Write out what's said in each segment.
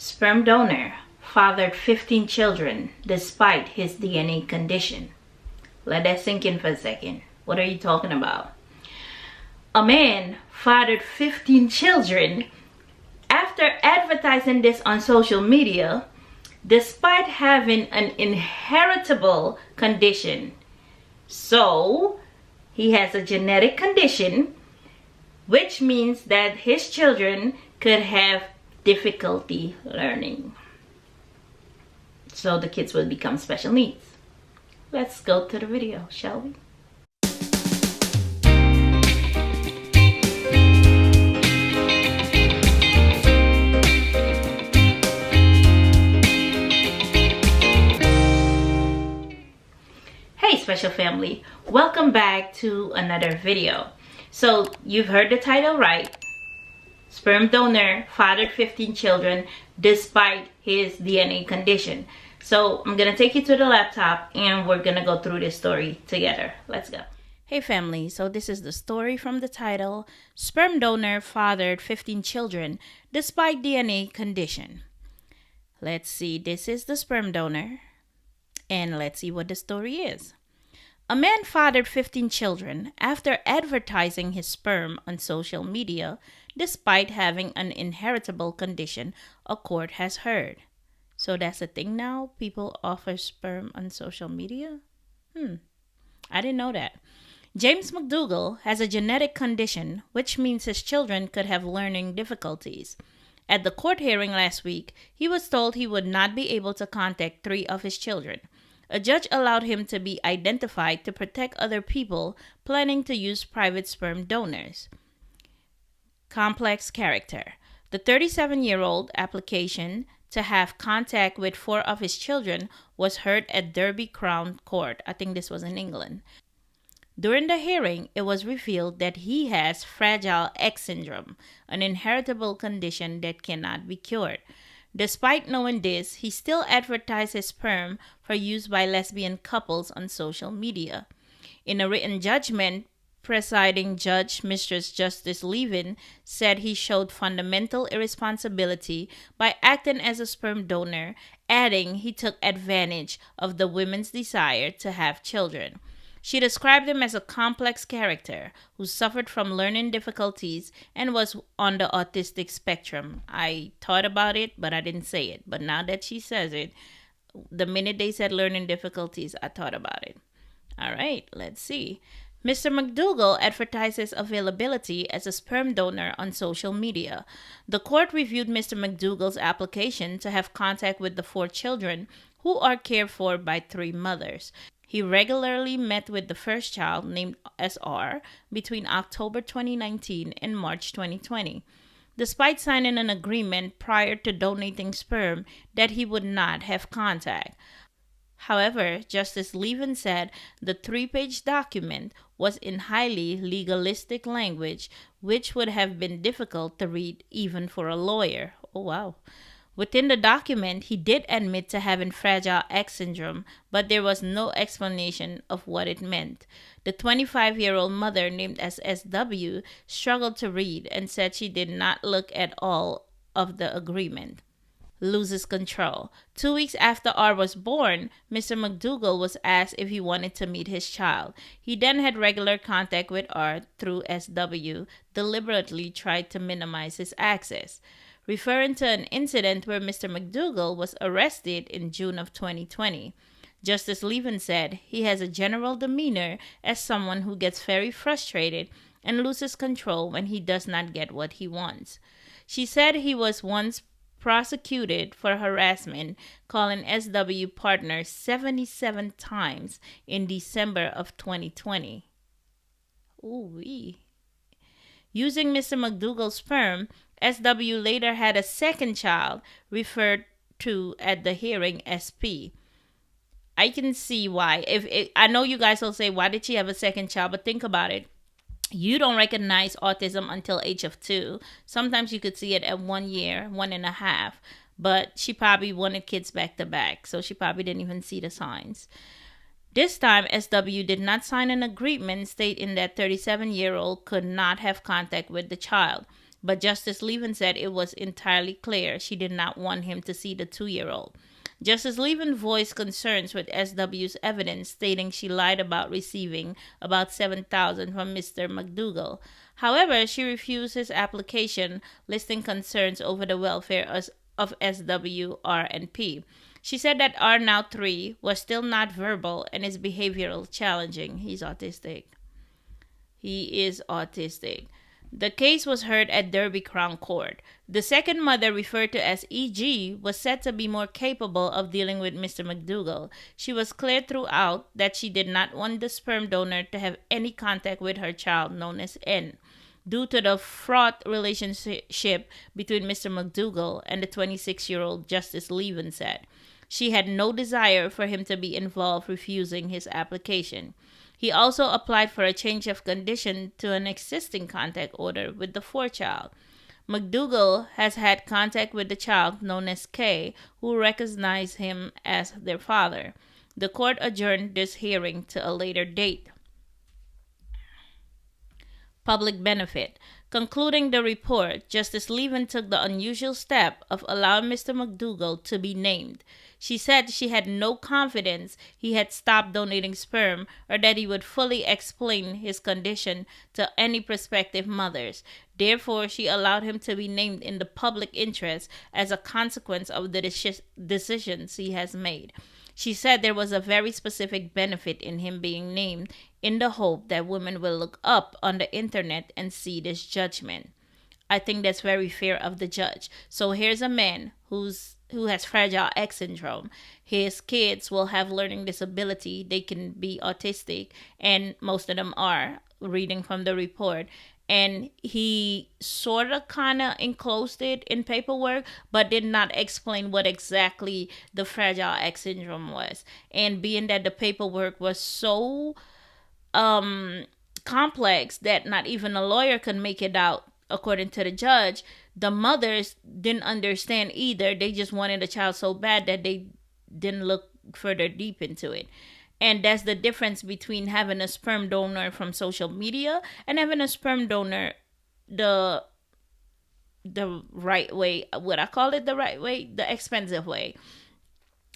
Sperm donor fathered 15 children despite his DNA condition. Let that sink in for a second. What are you talking about? A man fathered 15 children after advertising this on social media despite having an inheritable condition. So he has a genetic condition, which means that his children could have difficulty learning. So the kids will become special needs. Let's go to the video, shall we? Hey special family, welcome back to another video. So you've heard the title right. Sperm donor fathered 15 children despite his DNA condition. So I'm gonna take you to the laptop and we're gonna go through this story together. Let's go. Hey family, so this is the story from the title, Sperm donor fathered 15 children despite DNA condition. Let's see, this is the sperm donor and let's see what the story is. A man fathered 15 children after advertising his sperm on social media despite having an inheritable condition, a court has heard. So that's a thing now? People offer sperm on social media? I didn't know that. James McDougall has a genetic condition, which means his children could have learning difficulties. At the court hearing last week, he was told he would not be able to contact 3 of his children. A judge allowed him to be identified to protect other people planning to use private sperm donors. Complex character. The 37-year-old application to have contact with 4 of his children was heard at Derby Crown Court. I think this was in England. During the hearing, it was revealed that he has Fragile X syndrome, an inheritable condition that cannot be cured. Despite knowing this, he still advertised his sperm for use by lesbian couples on social media. In a written judgment, presiding judge Mistress Justice Levin said he showed fundamental irresponsibility by acting as a sperm donor, adding he took advantage of the women's desire to have children. She described him as a complex character who suffered from learning difficulties and was on the autistic spectrum. I thought about it, but I didn't say it. But now that she says it, the minute they said learning difficulties, I thought about it. All right, let's see. Mr. McDougall advertises availability as a sperm donor on social media. The court reviewed Mr. McDougall's application to have contact with the 4 children who are cared for by 3 mothers. He regularly met with the first child, named SR, between October 2019 and March 2020, despite signing an agreement prior to donating sperm that he would not have contact. However, Justice Levin said the 3-page document was in highly legalistic language, which would have been difficult to read even for a lawyer. Oh, wow. Within the document, he did admit to having Fragile X syndrome, but there was no explanation of what it meant. The 25-year-old mother, named as SW, struggled to read and said she did not look at all of the agreement. Loses control. 2 weeks after R was born, Mr. McDougall was asked if he wanted to meet his child. He then had regular contact with R through SW, deliberately tried to minimize his access. Referring to an incident where Mr. McDougall was arrested in June of 2020. Justice Levin said he has a general demeanor as someone who gets very frustrated and loses control when he does not get what he wants. She said he was once prosecuted for harassment, calling SW partner 77 times in December of 2020. Ooh-wee. Using Mr. McDougall's sperm, SW later had a second child, referred to at the hearing as P. I can see why. I know you guys will say, why did she have a second child? But think about it. You don't recognize autism until age of 2. Sometimes you could see it at 1 year, 1.5. But she probably wanted kids back to back, so she probably didn't even see the signs. This time, SW did not sign an agreement stating that 37-year-old could not have contact with the child. But Justice Levin said it was entirely clear she did not want him to see the 2-year-old. Justice Levin voiced concerns with SW's evidence, stating she lied about receiving about $7,000 from Mr. McDougal. However, she refused his application, listing concerns over the welfare of SWR&P. She said that R, now 3, was still not verbal and is behavioral challenging. He is autistic. The case was heard at Derby Crown Court. The second mother, referred to as EG, was said to be more capable of dealing with Mr. McDougal. She was clear throughout that she did not want the sperm donor to have any contact with her child, known as N, due to the fraught relationship between Mr. McDougal and the 26-year-old, Justice Levin said. She had no desire for him to be involved, refusing his application. He also applied for a change of condition to an existing contact order with the 4th child. McDougal has had contact with the child, known as K, who recognized him as their father. The court adjourned this hearing to a later date. Public benefit. Concluding the report, Justice Levin took the unusual step of allowing Mr. McDougal to be named. She said she had no confidence he had stopped donating sperm or that he would fully explain his condition to any prospective mothers. Therefore, she allowed him to be named in the public interest as a consequence of the decisions he has made. She said there was a very specific benefit in him being named, in the hope that women will look up on the internet and see this judgment. I think that's very fair of the judge. So here's a man who has Fragile X syndrome. His kids will have learning disability. They can be autistic, and most of them are, reading from the report. And he sort of kind of enclosed it in paperwork, but did not explain what exactly the Fragile X syndrome was. And being that the paperwork was so complex that not even a lawyer could make it out, according to the judge, the mothers didn't understand either. They just wanted a child so bad that they didn't look further deep into it. And that's the difference between having a sperm donor from social media and having a sperm donor the right way. Would I call it the right way? The expensive way.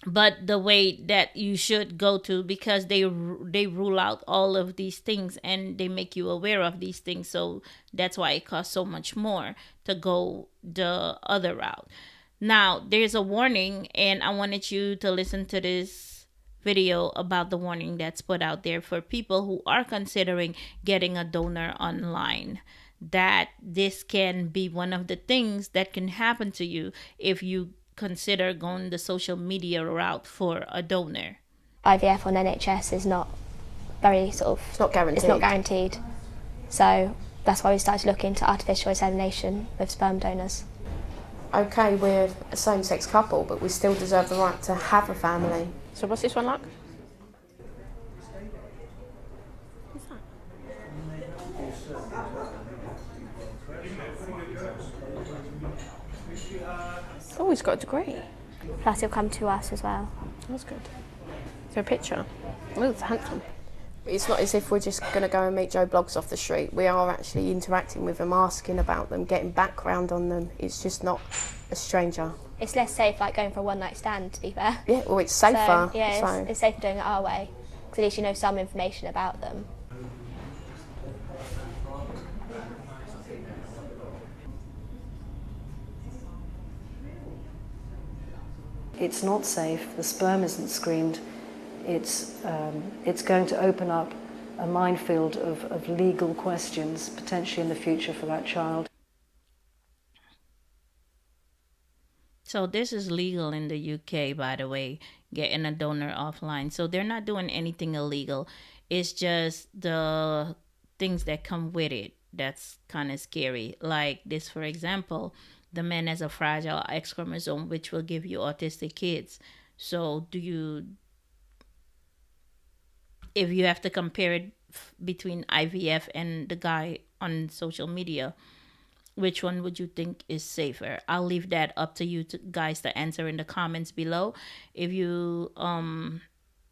But the way that you should go to, because they rule out all of these things and they make you aware of these things. So that's why it costs so much more to go the other route. Now, there's a warning, and I wanted you to listen to this video about the warning that's put out there for people who are considering getting a donor online. That this can be one of the things that can happen to you if you consider going the social media route for a donor. IVF on NHS is not very it's not guaranteed. So that's why we started looking into artificial insemination with sperm donors. Okay, we're a same-sex couple, but we still deserve the right to have a family. So what's this one like? What's that? Oh, he's got a degree. Plus he'll come to us as well. That's good. Is there a picture? Oh, it's handsome. It's not as if we're just going to go and meet Joe Bloggs off the street. We are actually interacting with them, asking about them, getting background on them. It's just not a stranger. It's less safe like going for a one-night stand, to be fair. Yeah, well, it's safer. So, yeah, it's safer doing it our way, because at least you know some information about them. It's not safe, the sperm isn't screened, it's going to open up a minefield of legal questions potentially in the future for that child. So this is legal in the UK, by the way, getting a donor offline. So they're not doing anything illegal. It's just the things that come with it that's kind of scary. Like this, for example, the man has a fragile X chromosome, which will give you autistic kids. So if you have to compare it between IVF and the guy on social media, which one would you think is safer? I'll leave that up to you guys to answer in the comments below. If you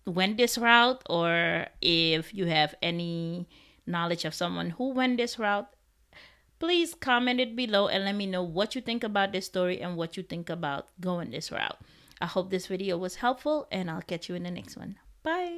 went this route, or if you have any knowledge of someone who went this route, please comment it below and let me know what you think about this story and what you think about going this route. I hope this video was helpful, and I'll catch you in the next one. Bye.